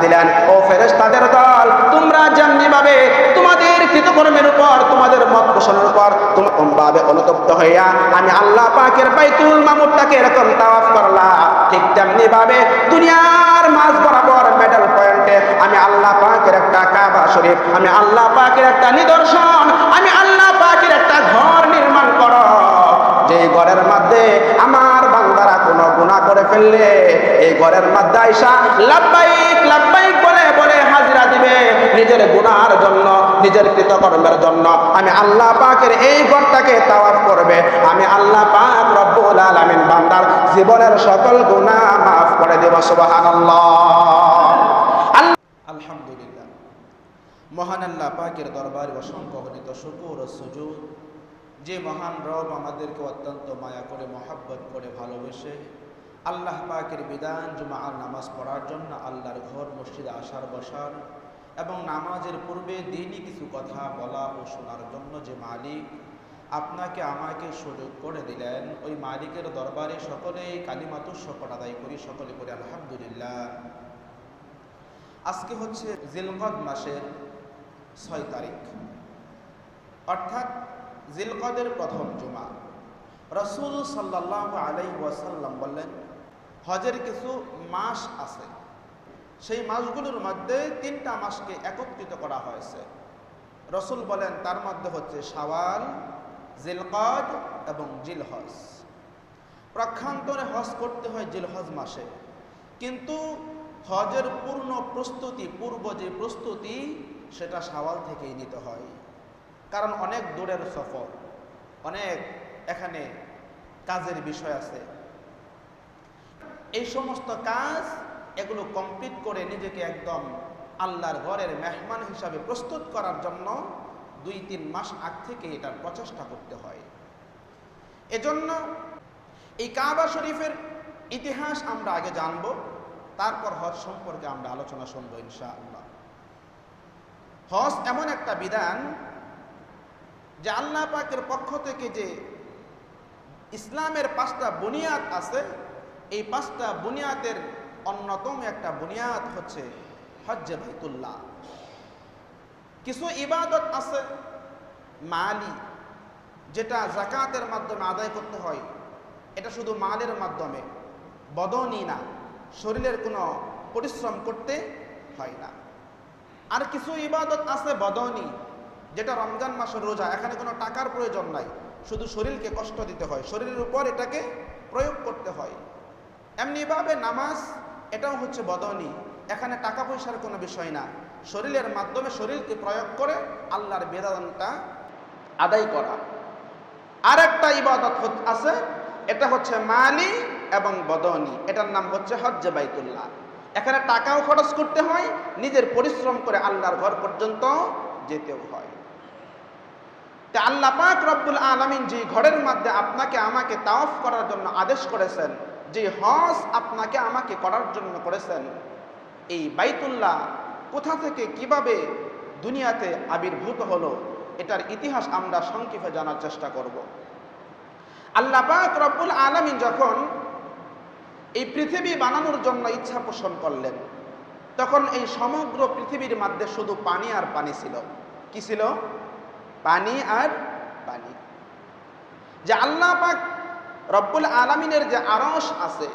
দিলেন, ও ফেরেশতাদের দল, তোমরা যেমনি ভাবে তোমাদের কৃতকর্মের উপর, তোমাদের মত পোষণের উপর ভাবে অনুতপ্ত হইয়া আমি আল্লাহ পাকের বাইতুল মামুরটাকে এরকম তাওয়াফ করলাম, ঠিক তেমনি ভাবে দুনিয়ার মাঝ বরাবর মেডাল পয়েন্টে আমি আল্লাহ পাকের একটা কাবা শরীফ, আমি আল্লাহ পাকের একটা নিদর্শন, আমি আল্লাহ পাকের একটা ঘর নির্মাণ করো, যে ঘরের মধ্যে আমার বান্দারা কোনো গুনাহ করে ফেললে এই ঘরের মধ্যে আয়েশা লাব্বাইক লাব্বাইক বলে বলে হাজিরা দিবে নিজের গুনাহের জন্য, নিজের কৃতকর্মের জন্য। আমি আল্লাহ পাকের এই ঘরটাকে তাওয়াফ করবে, আমি আল্লাহ পাক রব্বুল আলামিন বান্দার জীবনের সকল গুনাহ মাফ করে দেব। সুবহানাল্লাহ। আলহামদুলিল্লাহ। মহান আল্লাহ পাকের দরবারে অসংখ্য অগণিত শুকর ও সুজুদ, যে মহান রব আমাদেরকে অত্যন্ত মায়া করে, মহব্বত করে, ভালোবেসে আল্লাহ পাকের বিধান জুমার নামাজ পড়ার জন্য আল্লাহর ঘর মসজিদে আসার বসার এবং নামাজের পূর্বে দিনই কিছু কথা বলা ও শোনার জন্য যে মালিক আপনাকে আমাকে সুযোগ করে দিলেন, ওই মালিকের দরবারে সকলেই কালিমাতুশ শুকর আদায় করি, সকলে করে আলহামদুলিল্লাহ। আজকে হচ্ছে জিলকদ মাসের 6 তারিখ, অর্থাৎ জিলকদের প্রথম জুমা। রাসূল সাল্লাল্লাহু আলাইহি ওয়াসাল্লাম বললেন, হজের কিছু মাস আছে, সেই মাসগুলোর মধ্যে 3টা মাসকে একত্রিত করা হয়েছে। রাসূল বলেন তার মধ্যে হচ্ছে শাওয়াল, জিলকদ এবং জিলহজ। পক্ষান্তরে হজ করতে হয় জিলহজ মাসে, কিন্তু হজের পূর্ণ প্রস্তুতি, পূর্ব যে প্রস্তুতি সেটা শাওয়াল থেকেই নিতে হয়, কারণ অনেক দূরের সফর, অনেক এখানে কাজের বিষয় আছে। এই সমস্ত কাজ এগুলো কমপ্লিট করে নিজেকে একদম আল্লাহর ঘরের মেহমান হিসাবে প্রস্তুত করার জন্য 2-3 মাস আগ থেকে এটার প্রচেষ্টা করতে হয়। এজন্য এই কাবা শরীফের ইতিহাস আমরা আগে জানব, তারপর হজ সম্পর্কে আমরা আলোচনা শুনবো ইনশাআল্লাহ। হজ এমন একটা বিধান যে আল্লাহ পাকের পক্ষ থেকে যে ইসলামের 5টা বুনিয়াদ আছে, এই 5টা বুনিয়াদের অন্যতম একটা বুনিয়াদ হচ্ছে হজ্জে বাইতুল্লাহ। কিছু ইবাদত আছে মালি, যেটা যাকাতের মাধ্যমে আদায় করতে হয়, এটা শুধু মালের মাধ্যমে, বদনি না, শরীরের কোনো পরিশ্রম করতে হয় না। আর কিছু ইবাদত আছে বদনি, যেটা রমজান মাসের রোজা, এখানে কোনো টাকার প্রয়োজন নাই, শুধু শরীরকে কষ্ট দিতে হয়, শরীরের উপর এটাকে প্রয়োগ করতে হয়। এমনিভাবে নামাজ, এটাও হচ্ছে বদনি, এখানে টাকা পয়সার কোনো বিষয় না, শরীরের মাধ্যমে শরীরকে প্রয়োগ করে আল্লাহর বিধানটা আদায় করা। আর একটা ইবাদত আছে, এটা হচ্ছে মালি এবং বদনি, এটার নাম হচ্ছে হজ্জে বাইতুল্লাহ। এখানে টাকাও খরচ করতে হয়, নিজের পরিশ্রম করে আল্লাহর ঘর পর্যন্ত যেতেও হয়। তা আল্লাহ পাক রব্বুল আলামিন যে ঘরের মধ্যে আপনাকে আমাকে তাওয়াফ করার জন্য আদেশ করেছেন, যে হজ আপনাকে আমাকে করার জন্য করেছেন, এই বাইতুল্লাহ কোথা থেকে কিভাবে দুনিয়াতে আবির্ভূত হলো, এটার ইতিহাস আমরা সংক্ষেপে জানার চেষ্টা করব। আল্লাহ পাক রব্বুল আলামিন যখন এই পৃথিবী বানানোর জন্য ইচ্ছা পোষণ করলেন, তখন এই সমগ্র পৃথিবীর মধ্যে শুধু পানি আর পানি ছিল। কি ছিল? পানি আর পানি। যে আল্লাহ পাক রব্বুল আলামিনের যে আরশ আছে,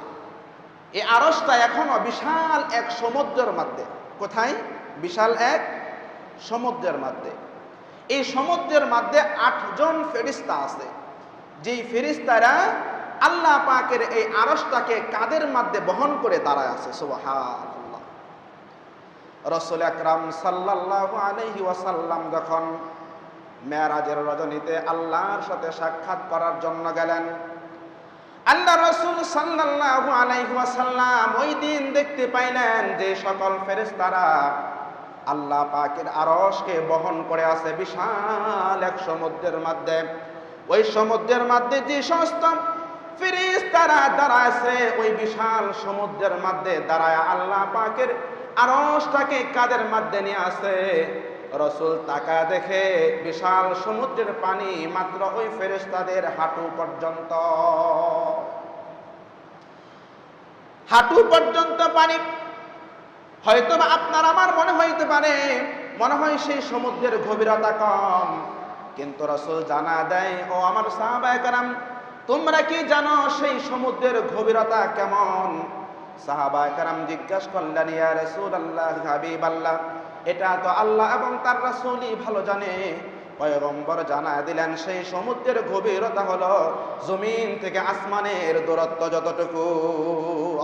এই আরশটা এখনো বিশাল এক সমুদ্রের মধ্যে। কোথায়? বিশাল এক সমুদ্রের মধ্যে। এই সমুদ্রের মধ্যে 8 জন ফেরেশতা আছে, যেই ফেরেশতারা আল্লাহ পাকের এই আরশটাকে কাঁধের মধ্যে বহন করে দাঁড়ায় আছে। সুবহানাল্লাহ। রাসূল আকরাম সাল্লাল্লাহু আলাইহি ওয়াসাল্লাম যখন মেরাজের রজনীতে আল্লাহর সাথে সাক্ষাৎ করার জন্য গেলেন, আল্লাহ রাসূল সাল্লাল্লাহু আলাইহি ওয়াসাল্লাম ওই দিন দেখতে পাইলেন যে সকল ফেরেশতারা আল্লাহ পাকের আরশকে বহন করে আছে বিশাল এক সমুদ্রের মধ্যে। ওই সমুদ্রের মধ্যে যে সমস্ত ফেরেশতারা দাঁড়ায় আছে, ওই বিশাল সমুদ্রের মধ্যে দাঁড়ায় আল্লাহ পাকের আরশটাকে কাঁধের মধ্যে নিয়ে আছে। রাসূল তাকায় দেখে বিশাল সমুদ্রের পানি মাত্র ওই ফেরেশতাদের হাঁটু পর্যন্ত, হাঁটু পর্যন্ত পানি। হয়তো বা আপনার আমার মনে হইতে পারে, মনে হয় সেই সমুদ্রের গভীরতা কম, কিন্তু রাসূল জানা দেয়, ও আমার সাহাবায়ে কেরাম, তোমরা কি জানো সেই সমুদ্রের গভীরতা কেমন? সাহাবায়ে কেরাম জিজ্ঞাসা করলেন, ইয়া রাসূলুল্লাহ, হাবিবাল্লাহ, এটা তো আল্লাহ এবং তার রাসূলই ভালো জানে। পয়গম্বর জানা দিলেন, সেই সমুদ্রের গভীরতা হলো জমিন থেকে আসমানের দূরত্ব যতটুকু।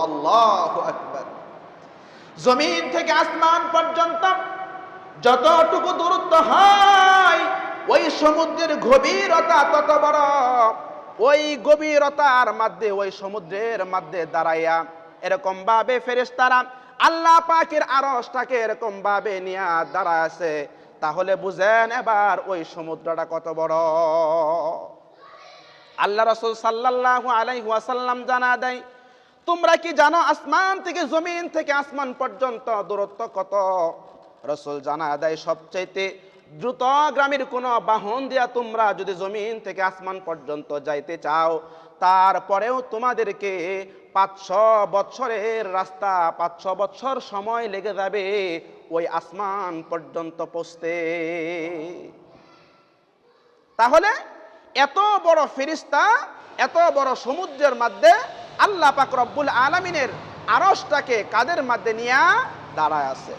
আল্লাহু আকবার। জমিন থেকে আসমান পর্যন্ত যতটুকু দূরত্ব হয়, ওই সমুদ্রের গভীরতা তত বড়। ওই গভীরতার মধ্যে, ওই সমুদ্রের মধ্যে দাঁড়াইয়া এরকম ভাবে ফেরেশতারা আল্লাহ পাকের আরশটাকে এরকম ভাবে নিয়ে দাঁড়ায় আছে। তাহলে বুঝেন এবার ওই সমুদ্রটা কত বড়। আল্লাহ রাসূল সাল্লাল্লাহু আলাইহি ওয়াসাল্লাম জানা দেয়, তোমরা কি জানো আসমান থেকে, জমিন থেকে আসমান পর্যন্ত দূরত্ব কত? রাসূল জানা দেয়, সবচাইতে দ্রুতগামীর কোন বাহন দিয়া তোমরা যদি জমিন থেকে আসমান পর্যন্ত যাইতে চাও, তারপরেও তোমাদেরকে 500 বছরের রাস্তা, 500 বছর সময় লেগে যাবে ওই আসমান পর্যন্ত পৌঁছতে। তাহলে এত বড় ফেরেশতা, এত বড় সমুদ্রের মধ্যে আল্লাহ পাক রব্বুল আলামিনের আরশটাকে কাদের মধ্যে নিয়ে দাঁড়ায় আছে।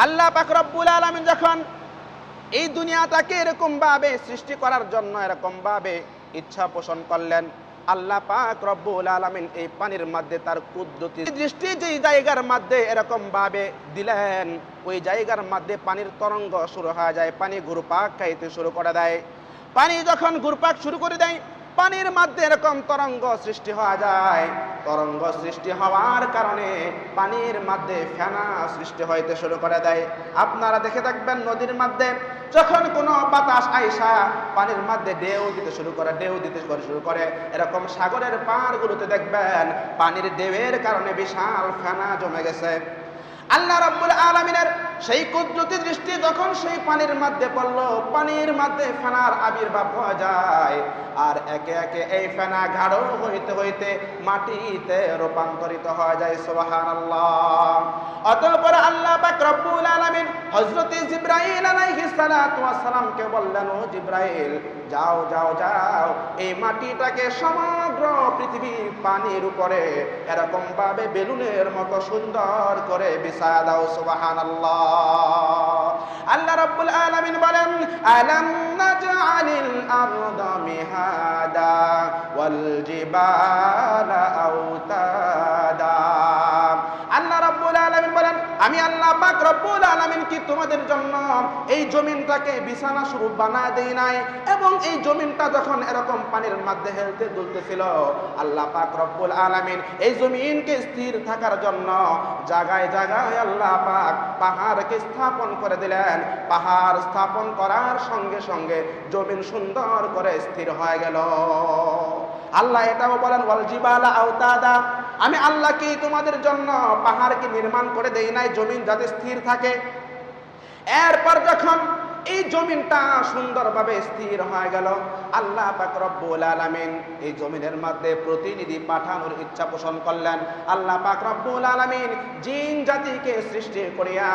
আল্লাহ পাক রব্বুল আলামিন যখন এই দুনিয়াটাকে এরকম ভাবে সৃষ্টি করার জন্য এরকম ভাবে ইচ্ছা পোষণ করলেন, আল্লাহ পাক রব্বুল আলামিন এই পানির মধ্যে তার কুদরতি দৃষ্টি যেই জায়গার মধ্যে এরকম ভাবে দিলেন, ওই জায়গার মধ্যে পানির তরঙ্গ শুরু হয়ে যায়, পানি ঘুরপাক খাইতে শুরু করে দেয়। পানি যখন ঘুরপাক শুরু করে দেয়, পানির মধ্যে এরকম তরঙ্গ সৃষ্টি হয়ে যায়। তরঙ্গ সৃষ্টি হওয়ার কারণে পানির মধ্যে ফেনা সৃষ্টি হইতে শুরু করে দেয়। আপনারা দেখে থাকবেন, নদীর মধ্যে যখন কোনো বাতাস আইসা পানির মধ্যে ঢেউ দিতে শুরু করে, এরকম সাগরের পাড়গুলোতে দেখবেন পানির ঢেউয়ের কারণে বিশাল ফেনা জমে গেছে। আল্লাহ রাব্বুল আলামিনের সেই কুদরতি দৃষ্টি যখন সেই পানির মধ্যে পড়লো, পানির মধ্যে ফেনার আবির্ভাব হয়ে যায়, আর একে একে এই ফেনা গাঢ় হইতে হইতে মাটিতে রূপান্তরিত হয়ে যায়। সুবহানাল্লাহ। অতঃপর আল্লাহ পাক রব্বুল আলামিন হযরত জিবরাইল আলাইহিস সালাতু ওয়াস সালামকে বললেন, ও জিবরাইল, যাও যাও যাও, এই মাটিটাকে সমগ্র পৃথিবী পানির উপরে এরকম ভাবে বেলুনের মতো সুন্দর করে বিছায়া দাও। সুবহানাল্লাহ। আল্লাহ রাব্বুল আলামিন বলেন, আলাম নাজআলিল আরদা মিহাদা ওয়াল জিবালা আওতাদা। আল্লাহ রাব্বুল আলামিন বলেন, আমি আল্লাহ পাক রব্বুল আলামিন কি তোমাদের জন্য এই জমিনটাকে বিছানা স্বরূপ বানায় দেই নাই? এবং এই জমিনটা যখন এরকম পানির মধ্যে হেলতে দুলতেছিল, আল্লাহ পাক রব্বুল আলামিন এই জমিনকে স্থির থাকার জন্য জায়গায় জায়গায় আল্লাহ পাক পাহাড়কে স্থাপন করে দিলেন। পাহাড় স্থাপন করার সঙ্গে সঙ্গে জমিন সুন্দর করে স্থির হয়ে গেল। আল্লাহ এটাও বলেন, ওয়াল জিবালা আওতাদা, আমি আল্লাহ কি তোমাদের জন্য পাহাড়কে নির্মাণ করে দেই নাই জমিন যাতে স্থির থাকে? এরপর যখন এই জমিনটা সুন্দরভাবে স্থির হয়ে গেল, আল্লাহ পাক রব্বুল আলামিন এই জমিনের মধ্যে প্রতিনিধি পাঠানোর ইচ্ছা পোষণ করলেন। আল্লাহ পাক রব্বুল আলামিন জিন জাতিকে সৃষ্টি করিয়া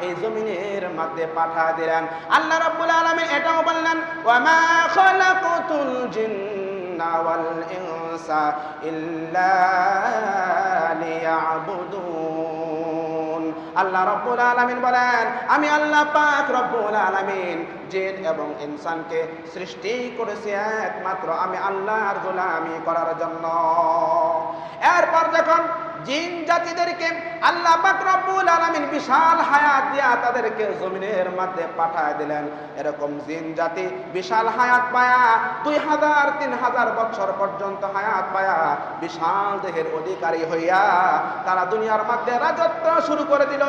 এই জমিনের মধ্যে পাঠা দিলেন। আল্লাহ রব্বুল আলামিন এটাও বললেন, ওয়া মা খালাকাতুল জিন্না ওয়াল ইনসা ইল্লা লিয়াবুদুন। আল্লাহ রাব্বুল আলামিন বলেন, আমি আল্লাহ পাক রব্বুল আলামিন জিন এবং ইনসানকে সৃষ্টি করেছি একমাত্র আমি আল্লাহর গোলামি করার জন্য। এরপর যখন জিন জাতিদেরকে আল্লাহ পাক রব্বুল আলামিন বিশাল হায়াত দিয়া তাদেরকে জমিনের মধ্যে পাঠায় দিলেন, এরকম জিন জাতি বিশাল হায়াত পায়া 2000-3000 বছর পর্যন্ত হায়াত পায়া বিশাল দেহের অধিকারী হইয়া তারা দুনিয়ার মধ্যে রাজত্ব শুরু করে দিল,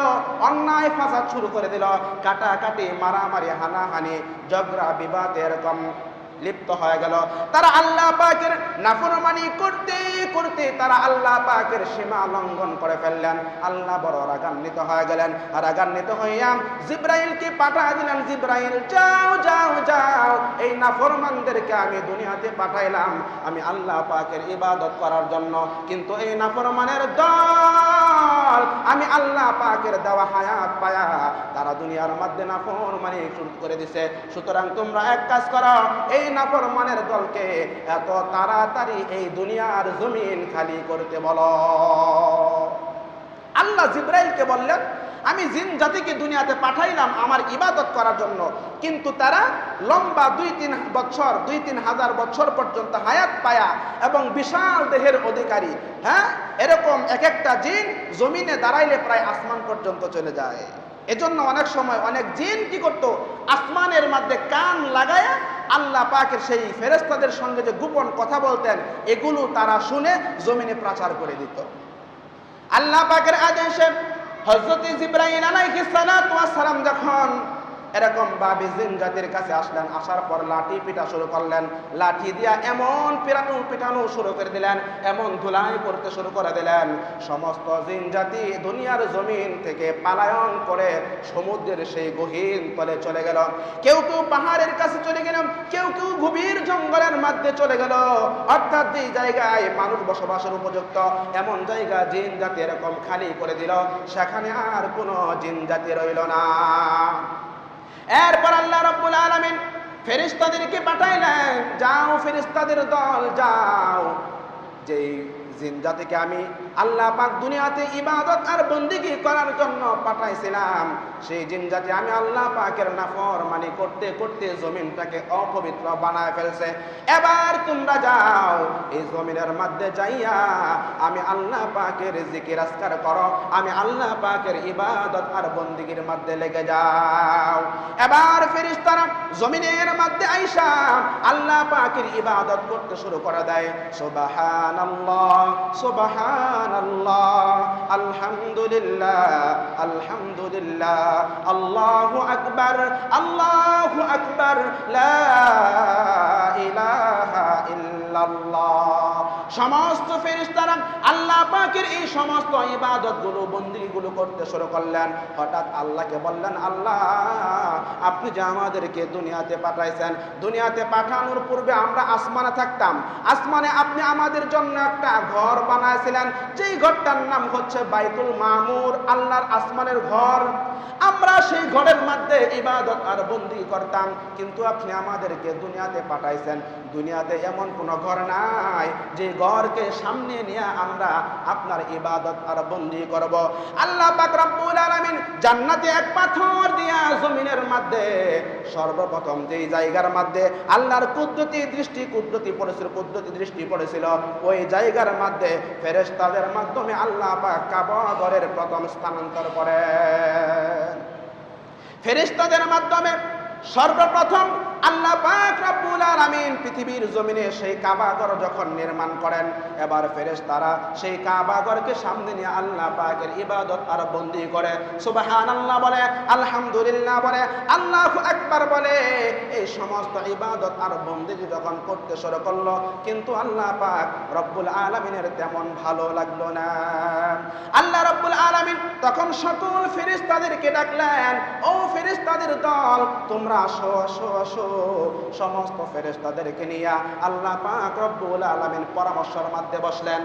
অন্যায় ফাসাদ শুরু করে দিল, কাটাকাটি, মারামারি, হানাহানি, ঝগড়া বিবাদ এরকম লিপ্ত হয়ে গেল। তারা আল্লাহ পাকের নাফরমানি করতে করতে তারা আল্লাহ পাকের সীমা লঙ্ঘন করে ফেললেন। আল্লাহ বড় রাগান্বিত হয়ে গেলেন। রাগান্বিত হইয়া জিবরাইলকে পাঠিয়ে দিলেন, জিবরাইল যাও যাও যাও, এই নাফরমানদেরকে আমি দুনিয়াতে পাঠাইলাম আমি আল্লাহ পাকের ইবাদত করার জন্য, কিন্তু এই নাফরমানের দল দল আমি আল্লাহ পাকের দেওয়া হায়াত পায়া তারা দুনিয়ার মধ্যে নাফরমানি শুরু করে দিছে। সুতরাং তোমরা এক কাজ করো, এই নাফরমানের দলকে এত তাড়াতাড়ি এই দুনিয়ার জমিন খালি করতে বলো। আল্লাহ জিবরাইলকে বললেন, আমি জিন জাতিকে দুনিয়াতে পাঠাইলাম আমার ইবাদত করার জন্য, কিন্তু তারা লম্বা 2-3 হাজার বছর পর্যন্ত হায়াত পায়া এবং বিশাল দেহের অধিকারী, হ্যাঁ, এরকম এক একটা জিন জমিনে দাঁড়াইলে প্রায় আসমান পর্যন্ত চলে যায়। এজন্য অনেক সময় অনেক জিন কি করত, আসমানের মধ্যে কান লাগায়া আল্লাহ পাকের সেই ফেরেশতাদের সঙ্গে যে গোপন কথা বলতেন এগুলো তারা শুনে জমিনে প্রচার করে দিত। আল্লাহ পাকের আদেশে হযরত জিবরাইল আলাইহিস সালাতু ওয়াস সালাম যখন এরকম ভাবে জিন জাতির কাছে আসলেন, আসার পর লাঠি পিটা শুরু করলেন। লাঠি দিয়া এমন পিটানো শুরু করে দিলেন, এমন ধুলাই করতে শুরু করে দিলেন, সমস্ত জিন জাতি দুনিয়ার জমিন থেকে পালায়ন করে সমুদ্রের সেই গহীন তলে চলে গেল। কেউ কেউ পাহাড়ের কাছে চলে গেল, কেউ কেউ গভীর জঙ্গলের মধ্যে চলে গেল। অর্থাৎ যে জায়গায় মানুষ বসবাসের উপযুক্ত এমন জায়গা জিন জাতি এরকম খালি করে দিল, সেখানে আর কোনো জিন জাতি রইল না। এরপর আল্লাহ রাব্বুল আলামিন ফেরেশতাদেরকে পাঠাইলেন, যাও ফেরেশতাদের দল যাও, যেই জিন জাতিকে আমি আল্লাহ পাক দুনিয়াতে ইবাদত আর বন্দেগী করার জন্য পাঠাইছিলাম, সেই জিন জাতি আমি আল্লাহ পাকের নাফরমানি করতে করতে জমিনটাকে অপবিত্র বানায় ফেলছে। এবার তোমরা যাও এই জমিনের মধ্যে যাইয়া আমি আল্লাহ পাকের জিকির আজকার করো, আমি আল্লাহ পাকের ইবাদত আর বন্দেগীর মধ্যে লেগে যাও। এবার ফেরেশতারা জমিনের মধ্যে আইসা আল্লাহ পাকের ইবাদত করতে শুরু করে দেয়। সুবহানাল্লাহ সুবহানাল্লাহ, আলহামদুলিল্লাহ আলহামদুলিল্লাহ, আল্লাহু আকবার আল্লাহু আকবার, লা ইলাহা ইল্লাল্লাহ। সমস্ত ফেরেশতারা আল্লাহ পাকের এই সমস্ত ইবাদতগুলো বন্দেগীগুলো করতে শুরু করলেন। হঠাৎ আল্লাহকে বললেন, আল্লাহ আপনি যে আমাদেরকে দুনিয়াতে পাঠাইছেন, দুনিয়াতে পাঠানোর পূর্বে আমরা আসমানে থাকতাম, আসমানে আপনি আমাদের জন্য একটা ঘর বানাইছিলেন, যেই ঘরটার নাম হচ্ছে বাইতুল মামুর, আল্লাহর আসমানের ঘর। আমরা সেই ঘরের মধ্যে ইবাদত আর বন্দেগী করতাম, কিন্তু আপনি আমাদেরকে দুনিয়াতে পাঠাইছেন, দুনিয়াতে এমন কোনো ঘর নাই যে ঘরকে সামনে নিয়ে আমরা আপনার ইবাদত আর বন্দেগী করব। আল্লাহ পাক রব্বুল আলামিন জান্নাতে এক পাথর দিয়া জমিনের মধ্যে সর্বপ্রথম যেই জায়গার মধ্যে আল্লাহর কুদরতি দৃষ্টি পড়েছিল ওই জায়গার মধ্যে ফেরেশতাদের মাধ্যমে আল্লাহ পাক কাবা ঘরের প্রথম স্থানান্তর করেন। ফেরেশতাদের মাধ্যমে সর্বপ্রথম আল্লাহ পাক রব্বুল আলামিন পৃথিবীর জমিনে সেই কাবা ঘর যখন নির্মাণ করেন, এবার ফেরেশতারা সেই কাবা ঘরকে সামনে নিয়ে আল্লাহ পাকের ইবাদত আর বন্দেগী করে, সুবহানাল্লাহ বলে, আলহামদুলিল্লাহ বলে, আল্লাহু আকবার বলে। এই সমস্ত ইবাদত আর বন্দেগী যখন করতে শুরু করলো, কিন্তু আল্লাহ পাক রব্বুল আলামিনের তেমন ভালো লাগলো না। আল্লাহ রব্বুল আলামিন তখন সকল ফেরেশতাদেরকে ডাকলেন, ও ফেরেশতাদের দল তোমরা আসো আসো আসো। সমস্ত ফেরেশতাদেরকে নিয়ে আল্লাহ পাক রব্বুল আলামিন পরামর্শের মধ্যে বসলেন।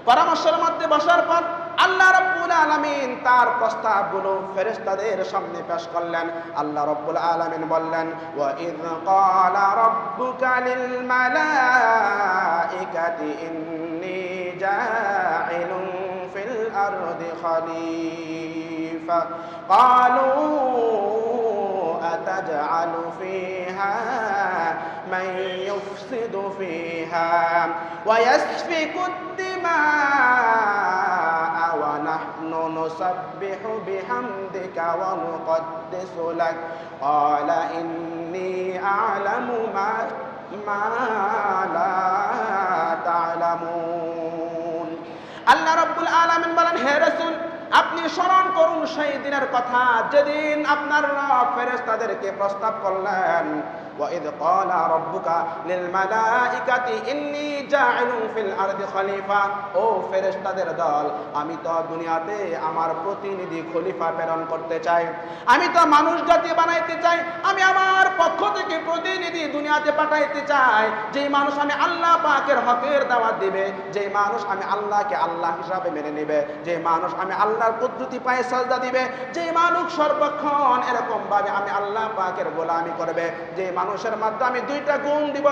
পরামর্শের মধ্যে বসার পর আল্লাহ রব্বুল আলামিন তার প্রস্তাবগুলো ফেরেশতাদের সামনে পেশ করলেন। আল্লাহ রব্বুল আলামিন বললেন, ওয়া ইয ক্বালা রাব্বুকা লিল মালাইকাতি ইন্নী জাইলুন ফিল আরদি খলিফা ক্বালু أتجعل فيها من يفسد فيها ويسفك الدماء ونحن نسبح بحمدك ونقدس لك قال إني أعلم ما لا تعلمون। আল্লাহ রাব্বুল আলামিন বলেন, হে রাসূল আপনি স্মরণ করুন সেই দিনের কথা যেদিন আপনার রব ফেরেশতাদেরকে প্রস্তাব করলেন وإذ قال ربك للملائكة إني جاعل في الأرض خليفة ও ফেরেশতাদের দল, আমি তো দুনিয়াতে আমার প্রতিনিধি খলিফা প্রেরণ করতে চাই, আমি তো মানুষ জাতি বানাইতে চাই, আমি আমার পক্ষ থেকে প্রতিনিধি দুনিয়াতে পাঠাইতে চাই, যে মানুষ আমি আল্লাহ পাকের হকের দাওয়াত দিবে, যে মানুষ আমি আল্লাহকে আল্লাহ হিসাবে মেনে নেবে, যে মানুষ আমি আল্লাহর কুদরতি পায়ে সাজদা দিবে, যে মানুষ সর্বক্ষণ এরকম ভাবে আমি আল্লাহ পাকের গোলামি করবে, যে মানুষের মধ্যে আমি দুইটা গুণ দিব,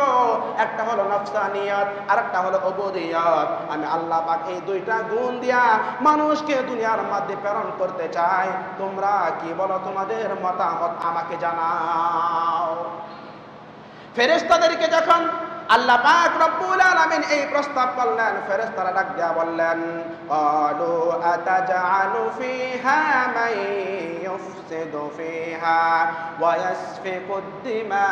একটা হলো নফসানিয়ত আর একটা হলো উবুদিয়ত, আমি আল্লাহ পাক এই দুইটা গুণ দিয়া মানুষকে দুনিয়ার মধ্যে প্রেরণ করতে চাই। তোমরা কি বলো? তোমাদের মতামত আমাকে জানাও। ফেরেশতাদেরকে যখন আল্লাহ পাক রব্বুল আলামিন এই প্রস্তাব করলেন, ফেরেশতারা ডাক দিয়া বললেন, ক্বালু আতাজআলু ফিহা মান ইউফসিদু ফিহা ওয়া ইয়াসফিকুদ দিমা।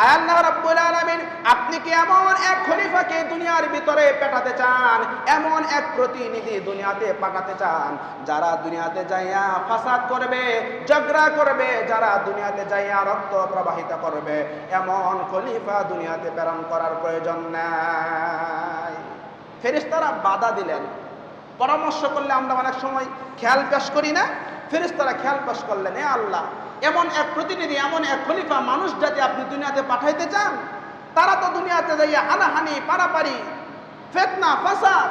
আয় আল্লাহ রব্বুল আলামিন, আপনি কি এমন এক খলিফাকে দুনিয়ার ভিতরে পাঠাতে চান, এমন এক প্রতিনিধি দুনিয়াতে পাঠাতে চান, যারা দুনিয়াতে যাইয়া ফাসাদ করবে, ঝগড়া করবে, যারা দুনিয়াতে যাইয়া রক্ত প্রবাহিত করবে, এমন খলিফা দুনিয়াতে প্রেরণ করার প্রয়োজন নাই। ফেরেশতারা বাধা দিলেন। পরামর্শ করলে আমরা অনেক সময় খেয়াল পেশ করি না? ফেরেশতারা খেয়াল পেশ করলেন, এ আল্লাহ, এমন এক প্রতিনিধি, এমন এক খলিফা মানুষ জাতি আপনি দুনিয়াতে পাঠাইতে চান, তারা তো দুনিয়াতে যাইয়া হানাহানি, পারাপারি, ফিতনা, ফাসাদ,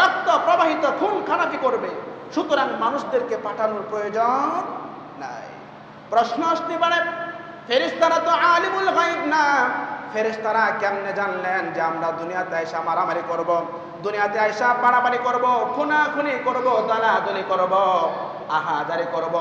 রক্ত প্রবাহিত, খুন খারাপি করবে, সুতরাং মানুষদেরকে পাঠানোর প্রয়োজন নাই। প্রশ্ন আসতে পারে, ফেরেশতারা তো আলিমুল গায়ব না, ফেরেশতারা কেমনে জানলেন যে আমরা দুনিয়াতে আইসা মারামারি করব, দুনিয়াতে আইসা পারাপারি করব, খুনাখুনি করব, দালাদলি করব, আহাজারি করব,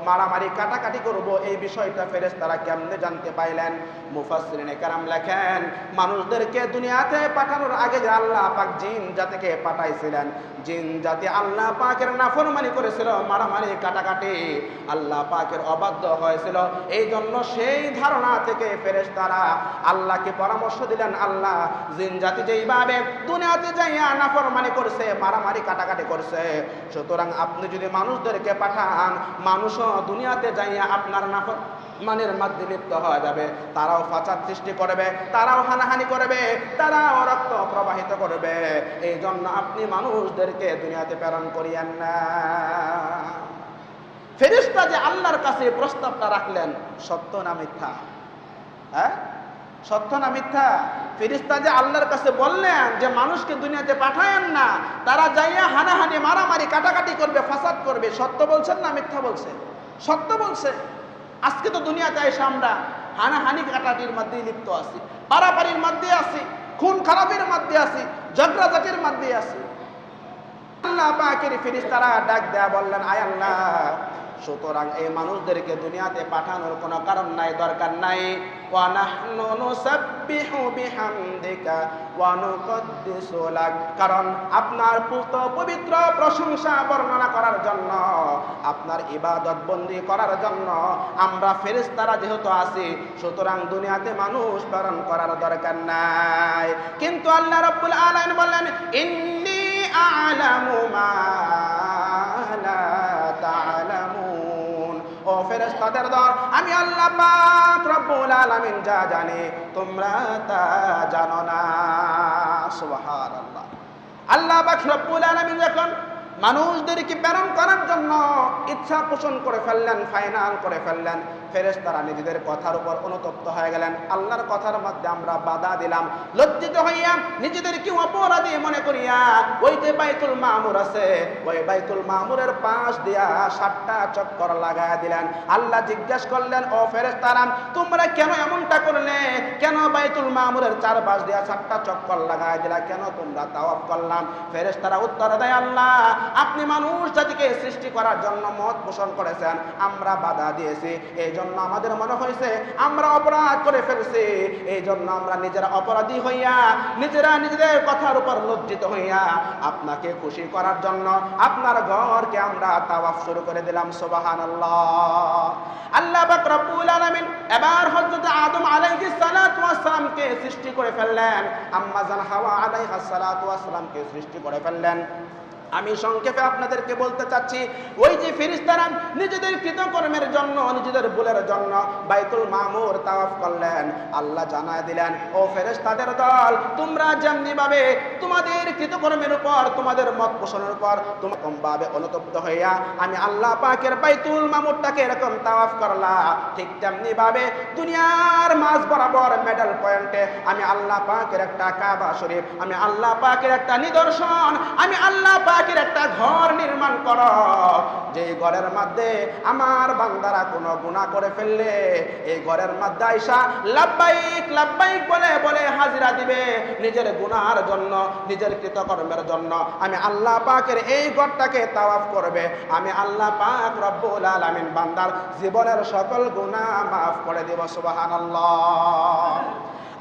মারামারি কাটাকাটি করব, এই বিষয়টা ফেরেশতারা কেমনে জানতে পাইলেন? মুফাসসিরিনে কেরাম লেখেন, মানুষদেরকে দুনিয়াতে পাঠানোর আগে যে আল্লাহ পাক জিন জাতিকে পাঠাইছিলেন, জিন জাতি আল্লাহ পাকের নাফরমানি করেছিল, মারামারি কাটাকাটি আল্লাহ পাকের অবাধ্য হয়েছিল, এই জন্য সেই ধারণা থেকে ফেরেশতারা আল্লাহকে পরামর্শ দিলেন, আল্লাহ, জিন জাতি যেইভাবে দুনিয়াতে যাইয়া নাফরমানি করছে, মারামারি কাটাকাটি করছে, সুতরাং আপনি যদি মানুষদেরকে পাঠান, মানুষও দুনিয়াতে যাইয়া আপনার নাফরমানির মধ্যে লিপ্ত হয়ে যাবে, তারাও ফাসাদ সৃষ্টি করবে, তারাও হানাহানি করবে, তারাও রক্ত প্রবাহিত করবে, এই জন্য আপনি মানুষদেরকে দুনিয়াতে প্রেরণ করিয়েন না। ফেরেশতা যে আল্লাহর কাছে প্রস্তাবটা রাখলেন, সত্য না মিথ্যা? হ্যাঁ, সত্য না মিথ্যা? ফেরেশতা যে আল্লাহর কাছে বললেন যে মানুষকে দুনিয়াতে পাঠায়েন না, তারা যাইয়া হানাহানি, মারামারি, কাটাকাটি করবে, ফাসাদ করবে, সত্য বলছেন না মিথ্যা বলছে? সত্য বলছে। আজকে তো দুনিয়াতে এসে আমরা হানাহানি কাটাটির মধ্যেই লিপ্ত আছি, পারাপারির মধ্যে আছি, খুন খারাপের মধ্যে আছি, ঝগড়াঝাটির মধ্যে আছি। আল্লাহ পাকের ফেরেশতারা ডাক দেয়া বললেন, আয় আল্লাহ, সুতরাং এই মানুষদেরকে দুনিয়াতে পাঠানোর কোনো কারণ নাই, দরকার নাই। ওয়া নাহনু নুসাব্বিহু বিহামদিকা ওয়া নুকদ্দিসু লাক, কারণ আপনার পবিত্র প্রশংসা বর্ণনা করার জন্য, আপনার ইবাদত বন্দি করার জন্য আমরা ফেরেশতারা যেহেতু আছি, সুতরাং দুনিয়াতে মানুষ প্রেরণ করার দরকার নাই। কিন্তু আল্লাহ রাব্বুল আলামিন বললেন, ইন্নী আ'লামু মা লা তা'লামুন। ও ফেরেশতাদের দল, আমি আল্লাহ পাক রব্বুল আলামিন যা জানি তোমরা তা জানো না। সুবহানাল্লাহ। আল্লাহ পাক রব্বুল আলামিন যখন মানুষদেরকে প্রেরণ করার জন্য ইচ্ছা পোষণ করে ফেললেন, ফাইনাল করে ফেললেন, ফেরেশতারা নিজেদের কথার উপর অনুতপ্ত হয়ে গেলেন। আল্লাহর কথার মধ্যে আমরা বাধা দিলাম, লজ্জিত হইয়া নিজেদেরকে অপরাধী মনে করিয়া ওই যে বাইতুল মামুর আছে, ওই বাইতুল মামুরের পাশ দিয়া 7টা চক্কর লাগায়া দিলেন। আল্লাহ জিজ্ঞেস করলেন, ও ফেরেশতারা, তোমরা কেন এমনটা করলে? কেন বাইতুল মামুরের চারপাশ দিয়া 7টা চক্কর লাগায়া দিলা? কেন তোমরা তাওয়াফ করলাম? ফেরেশতারা উত্তর দেয়, আল্লাহ, আপনি মানুষ জাতিকে সৃষ্টি করার জন্য মত পোষণ করেছেন, আমরা বাধা দিয়েছি, এই জন্য আমাদের মনে হয়েছে আমরা অপরাধ করে ফেলছি, এই জন্য আমরা নিজেরা অপরাধী হইয়া নিজেরা নিজেদের কথার উপর লজ্জিত হইয়া আপনাকে খুশি করার জন্য আপনার ঘরকে আমরা তাওয়াফ শুরু করে দিলাম। সুবহানাল্লাহ। আল্লাহ পাক রব্বুল আলামিন এবার হযরত আদম আলাইহিস সালাতু ওয়াস সালামকে সৃষ্টি করে ফেললেন, আম্মা জান হাওয়া আলাইহিস সালাতু ওয়াস সালামকে সৃষ্টি করে ফেললেন। আমি সংক্ষেপে আপনাদেরকে বলতে চাচ্ছি, ওই যে ফেরেশতারা নিজেদের কৃতকর্মের জন্য, নিজেদের ভুলের জন্য বাইতুল মামুর তাওয়াফ করলেন, আল্লাহ জানায় দিলেন, ও ফেরেশতাদের দল, তোমরা যেমনি ভাবে তোমাদের কৃতকর্মের উপর, তোমাদের মত পোষণের উপর তোমরা ভাবে অনুতপ্ত হইয়া আমি আল্লাহ পাকের বাইতুল মামুরটাকে এরকম তাওয়াফ করলা, ঠিক তেমনি ভাবে দুনিয়ার মাঝ বরাবর মেডাল পয়েন্টে আমি আল্লাহ পাকের একটা কাবা শরীফ, আমি আল্লাহ পাকের একটা নিদর্শন, আমি আল্লাহ পাকের একটা ঘর নির্মাণ করো, যে ঘরের মধ্যে আমার বান্দারা কোনো গুনাহ করে ফেললে এই ঘরের মধ্যে আইসা লাব্বাইক লাব্বাইক বলে বলে হাজিরা দিবে, নিজের গুনাহের জন্য, নিজের কৃতকর্মের জন্য আমি আল্লাহ পাকের এই ঘরটাকে তাওয়াফ করবে, আমি আল্লাহ পাক রব্বুল আলামিন বান্দার জীবনের সকল গুনাহ মাফ করে দেব। সুবহানাল্লাহ।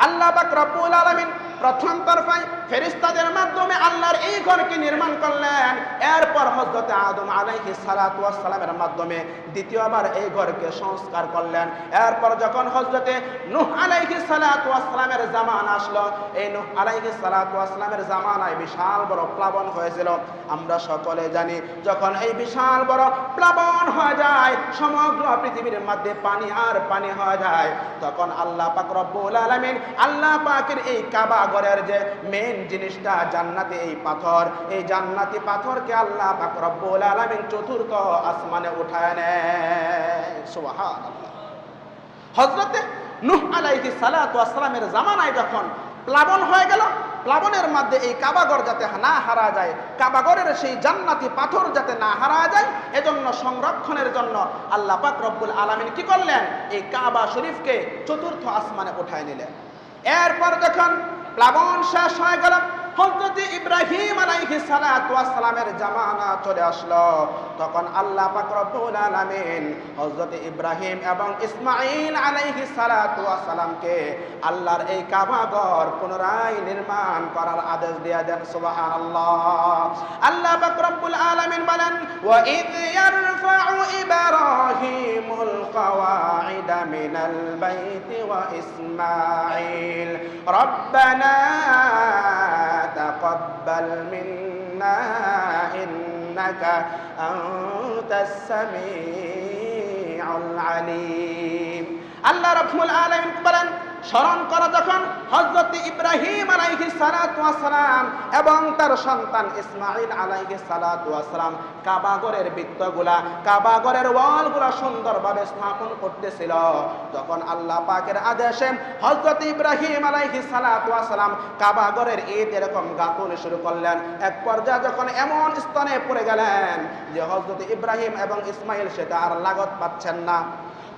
আল্লাহ পাক রব্বুল আলামিন প্রথম তরফায় ফেরেশতাদের মাধ্যমে আল্লাহর এই ঘরকে নির্মাণ করলেন, এরপর হযরত আদম আলাইহিস সালাতু ওয়াস সালামের মাধ্যমে দ্বিতীয়বার এই ঘরকে সংস্কার করলেন। এরপর যখন হযরত নূহ আলাইহিস সালাতু ওয়াস সালামের জামানা আসলো, এই নূহ আলাইহিস সালাতু ওয়াস সালামের জামানায় বিশাল বড় প্লাবন হয়েছিল। আমরা সকলে জানি, যখন এই বিশাল বড় প্লাবন হয়ে যায়, সমগ্র পৃথিবীর মধ্যে পানি আর পানি হয়ে যায়, তখন আল্লাহ পাক রব্বুল আলামিন আল্লাহ পাকের এই কাবা ঘরের যে মেইন জিনিসটা জান্নাতে এই পাথর, এই জান্নাতি পাথরকে আল্লাহ পাক রব্বুল আলামিন চতুর্থ আসমানে উঠায় নেয়। সুবহানাল্লাহ। হযরত নূহ আলাইহিস সালাতু ওয়াস সালামের জামানায় যখন প্লাবন হয়ে গেল, প্লাবনের মধ্যে এই কাবাঘর যাতে না হারা যায়, কাবাঘরের সেই জান্নাতি পাথর যাতে না হারা যায়, এজন্য সংরক্ষণের জন্য আল্লাহ পাক রব্বুল আলামিন কি করলেন, এই কাবা শরীফকে চতুর্থ আসমানে উঠায় নিলেন। এরপর যখন প্লাবন শেষ হয়ে গেল, হযরত ইব্রাহিম আলাইহিস সালাতু ওয়াস সালামের জামানা চলে আসলো, তখন আল্লাহ পাক রব্বুল আলামিন হযরত ইব্রাহিম এবং ইসমাঈল আলাইহিস সালাতু ওয়াস সালামকে আল্লাহর এই কাবা ঘর পুনরায় নির্মাণ করার আদেশ দিয়ে দেন। সুবহানাল্লাহ। আল্লাহ পাক রব্বুল আলামিন বলেন, ওয়া ইয ইয়ারফাউ ইব্রাহিমুল কাওয়াইদা মিনাল বাইতি ওয়া ইসমাঈল রব্বানা تقبل منا إنك أنت السميع العليم। আল্লাহ রাব্বুল আলামিন বলেন, স্মরণ করো যখন হযরত ইব্রাহিম আলাইহিস সালাতু ওয়াস সালাম এবং তার সন্তান ইসমাঈল আলাইহিস সালাতু ওয়াস সালাম কাবাঘরের বৃত্তগুলা, কাবাঘরের ওয়ালগুলা সুন্দরভাবে স্থাপন করতেছিল, যখন আল্লাহ পাকের আদেশে হযরত ইব্রাহিম আলাইহিস সালাতু ওয়াস সালাম কাবাঘরের ঈদ এরকম গাঁথুন শুরু করলেন, এক পর্যায়ে যখন এমন স্থানে পড়ে গেলেন যে হযরত ইব্রাহিম এবং ইসমাঈল সেটা আর লাগত পাচ্ছেন না,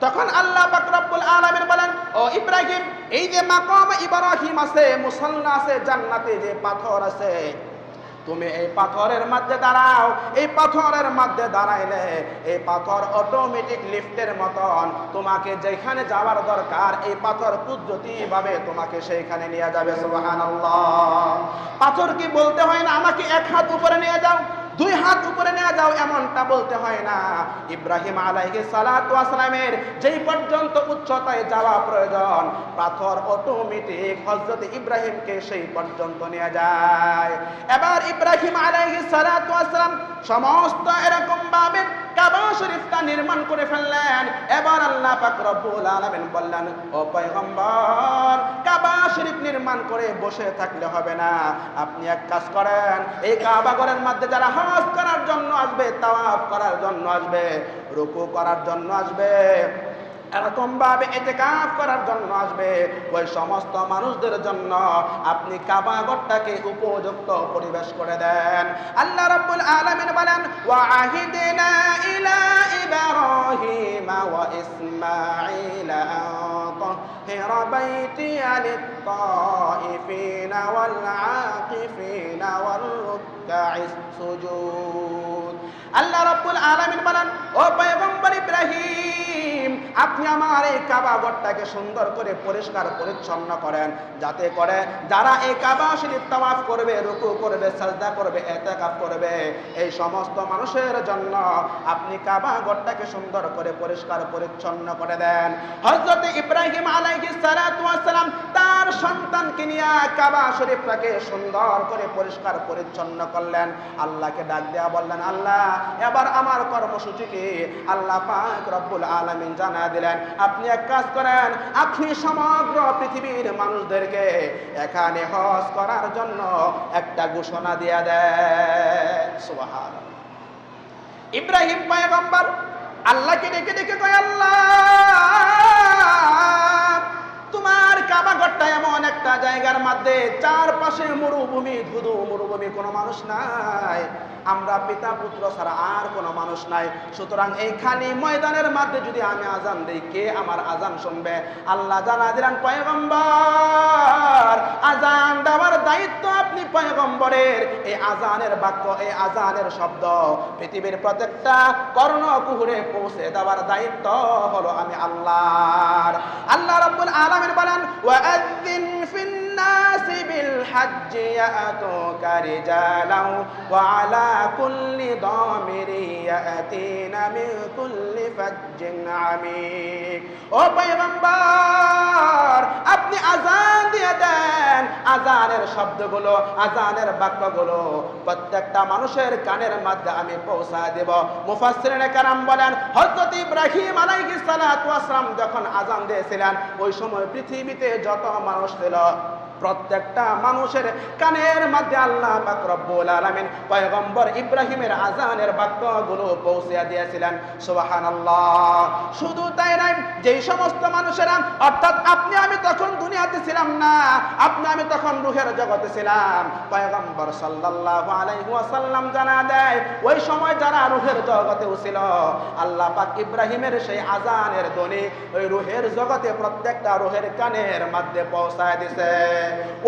তখন আল্লাহ পাক রব্বুল আলামিন বলেন, ও ইব্রাহিম, এই যে মাকাম ইব্রাহিম আছে, মুসাল্লা আছে, জান্নাতে যে পাথর আছে, তুমি এই পাথরের মধ্যে দাঁড়াও। এই পাথরের মধ্যে দাঁড়াইলে এই পাথর অটোমেটিক লিফটের মতন তোমাকে যেখানে যাওয়ার দরকার এই পাথর কুদরতিভাবে তোমাকে সেইখানে নিয়ে যাবে। সুবহানাল্লাহ। পাথর কি বলতে হয় না আমাকে এক হাত উপরে নিয়ে যাও, দুই হাত উপরে নিয়ে যাও, এমনটা বলতে হয় না। ইব্রাহিম আলাইহিস সালাতু ওয়াস সালামের যেই পর্যন্ত উচ্চতায় যাওয়া প্রয়োজন, পাথর অটোমেটিক হযরত ইব্রাহিমকে সেই পর্যন্ত নিয়ে যায়। এবার ইব্রাহিম আলাইহিস সালাতু ওয়াস সালাম সমস্ত এরকম ভাবে কাবা শরীফটা নির্মাণ করে ফেললেন। এবার আল্লাহ পাক রব্বুল আলামিন বললেন, ও পয়গম্বর, কাবা শরীফ নির্মাণ করে বসে থাকলে হবে না, আপনি এক কাজ করেন, এই কাবা ঘরের মধ্যে যারা হজ করার জন্য আসবে, তাওয়াফ করার জন্য আসবে, রুকু করার জন্য আসবে, এরকম ভাবে ইতিকাফ করার জন্য আসবে, ওই সমস্ত মানুষদের জন্য আপনি কাবা ঘরটাকে উপযুক্ত পরিবেশ করে দেন। আল্লাহ রাব্বুল আলামিন বলেন, ওয়া আহিদনা ইলা ইব্রাহিম ওয়া ইসমাঈল আন তাহিরা বাইতিয়া লিত-তাইফিনা ওয়াল আকিফিনা ওয়াল রুকআইস সুজুদ। আল্লাহ রাব্বুল আলামিন বলেন, ও পয়গম্বর পয়গম্বর ইব্রাহিম, আপনি আমার এই কাবা ঘরটাকে সুন্দর করে পরিষ্কার পরিচ্ছন্ন করেন, যাতে করে যারা এই কাবা শরীফ তাওয়াফ করবে, রুকু করবে, সাজদা করবে, ইতিকাফ করবে, এই সমস্ত মানুষের জন্য আপনি কাবা ঘরটাকে সুন্দর করে পরিষ্কার পরিচ্ছন্ন করে দেন। হযরত ইব্রাহিম আলাইহিস সালাতু ওয়াস সালাম তার সন্তানকে নিয়ে কাবা শরীফটাকে সুন্দর করে পরিষ্কার পরিচ্ছন্ন করলেন। আল্লাহকে ডাক দেয়া বললেন, আল্লাহ এবার আমার কর্মসূচি কি? আল্লাহ পাক রব্বুল আলামিন জানা দিলেন, আপনি এক কাজ করেন, আপনি সমগ্র পৃথিবীর মানুষদেরকে এখানে হজ করার জন্য একটা ঘোষণা দিয়ে দেন। সুবহানাল্লাহ। ইব্রাহিম পয়গম্বর আল্লাহকে ডেকে ডেকে কয়, আল্লাহ তোমার কাবা ঘরটা এমন একটা জায়গার মধ্যে, চারপাশে মরুভূমি, ধুধু মরুভূমি, কোনো মানুষ নাই, আমরা পিতা পুত্র ছাড়া আর কোনো মানুষ নাই, সুতরাং এই খালি ময়দানের মধ্যে যদি আমি আজান দেই, কে আমার আজান শুনবে? আল্লাহ জানা দিলেন, পয়গম্বর আজান দেওয়ার দায়িত্ব আপনি পয়গম্বরের। এই আজানের বাক্য, এই আজানের শব্দ পৃথিবীর প্রত্যেকটা কর্ণকুহরে পৌঁছে দেওয়ার দায়িত্ব হলো আমি আল্লাহর। আল্লাহ রাব্বুল আলামিন বলেন, ওয়াআযিন ফিন নাসি বিল হাজ্জি ইয়াতুকা রিজালাও ওয়া আলা কুল্লি দামিরি ইয়াতিনা মিন কুল্লি ফাজ্জিন আমিক। ও পয়গম্বর আপনি আজান দিয়ে দেন, আজানের শব্দগুলো, আজানের বাক্যগুলো প্রত্যেকটা মানুষের কানের মধ্যে আমি পৌঁছা দেব। মুফাসসিরিনে কেরাম বলেন, হযরত ইব্রাহিম আলাইহিস সালাতু ওয়াস সালাম যখন আজান দিয়েছিলেন, ওই সময় পৃথিবীতে যত মানুষ ছিল প্রত্যেকটা মানুষের কানের মধ্যে আল্লাহ পাক রব্বুল আলামিন পয়গম্বর ইব্রাহিমের আজানের বাক্যগুলো পৌঁছে দিয়েছিলেন। সুবহানাল্লাহ। শুধু তাই নয়, যেই সমস্ত মানুষেরা, অর্থাৎ আপনি আমি তখন দুনিয়াতে ছিলাম না, আপনি আমি তখন রূহের জগতে ছিলাম, পয়গম্বর সাল্লাল্লাহু আলাইহি ওয়াসাল্লাম জানা দেয় ওই সময় যারা রূহের জগতেও ছিল, আল্লাহ পাক ইব্রাহিমের সেই আজানের ধ্বনি ওই রূহের জগতে প্রত্যেকটা রূহের কানের মধ্যে পৌঁছায় দিয়েছে।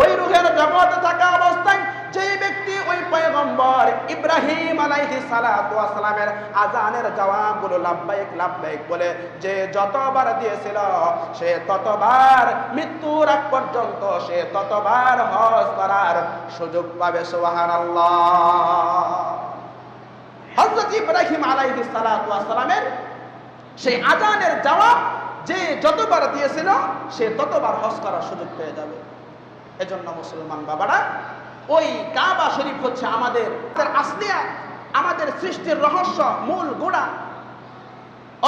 ওই রূহের জগতে থাকা অবস্থায় যেই ব্যক্তি ওই পয়গম্বর ইব্রাহিম আলাইহিস সালাতু ওয়াস সালামের আজানের জবাবগুলো লাব্বাইক লাব্বাইক বলে যে যতবার দিয়েছিল, সে ততবার মৃত্যুর আগ পর্যন্ত সে ততবার হজ করার সুযোগ পাবে। সুবহানাল্লাহ। হযরত ইব্রাহিম আলাইহিস সালাতু ওয়াস সালামের সেই আজানের জবাব যে যতবার দিয়েছিল, সে ততবার হজ করার সুযোগ পেয়ে যাবে। এজন্য মুসলমান বাবারা, ওই কাবা শরীফ হচ্ছে আমাদের আসলিয়া, আমাদের সৃষ্টির রহস্য, মূল গোড়া।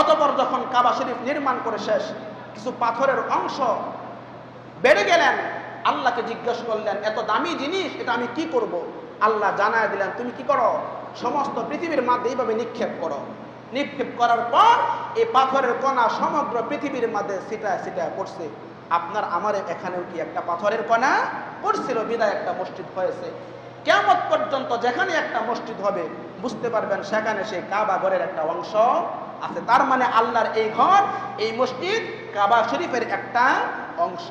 অতঃপর যখন কাবা শরীফ নির্মাণ করে শেষ, কিছু পাথরের অংশ বেড়ে গেলেন, আল্লাহকে জিজ্ঞেস করলেন, এত দামি জিনিস, এটা আমি কি করব? আল্লাহ জানায় দিলেন, তুমি কি করো? সমস্ত পৃথিবীর মধ্যে এইভাবে নিক্ষেপ করো। নিক্ষেপ করার পর এই পাথরের কণা সমগ্র পৃথিবীর মধ্যে ছিটায় ছিটায় পড়ছে। আপনার আমার এখানেও কি একটা পাথরের কণা পড়ছিল, বিদায় একটা মসজিদ হয়েছে। কিয়ামত পর্যন্ত যেখানে একটা মসজিদ হবে, বুঝতে পারবেন সেখানে সেই কাবা ঘরের একটা অংশ আছে। তার মানে আল্লাহর এই ঘর, এই মসজিদ কাবা শরীফের একটা অংশ।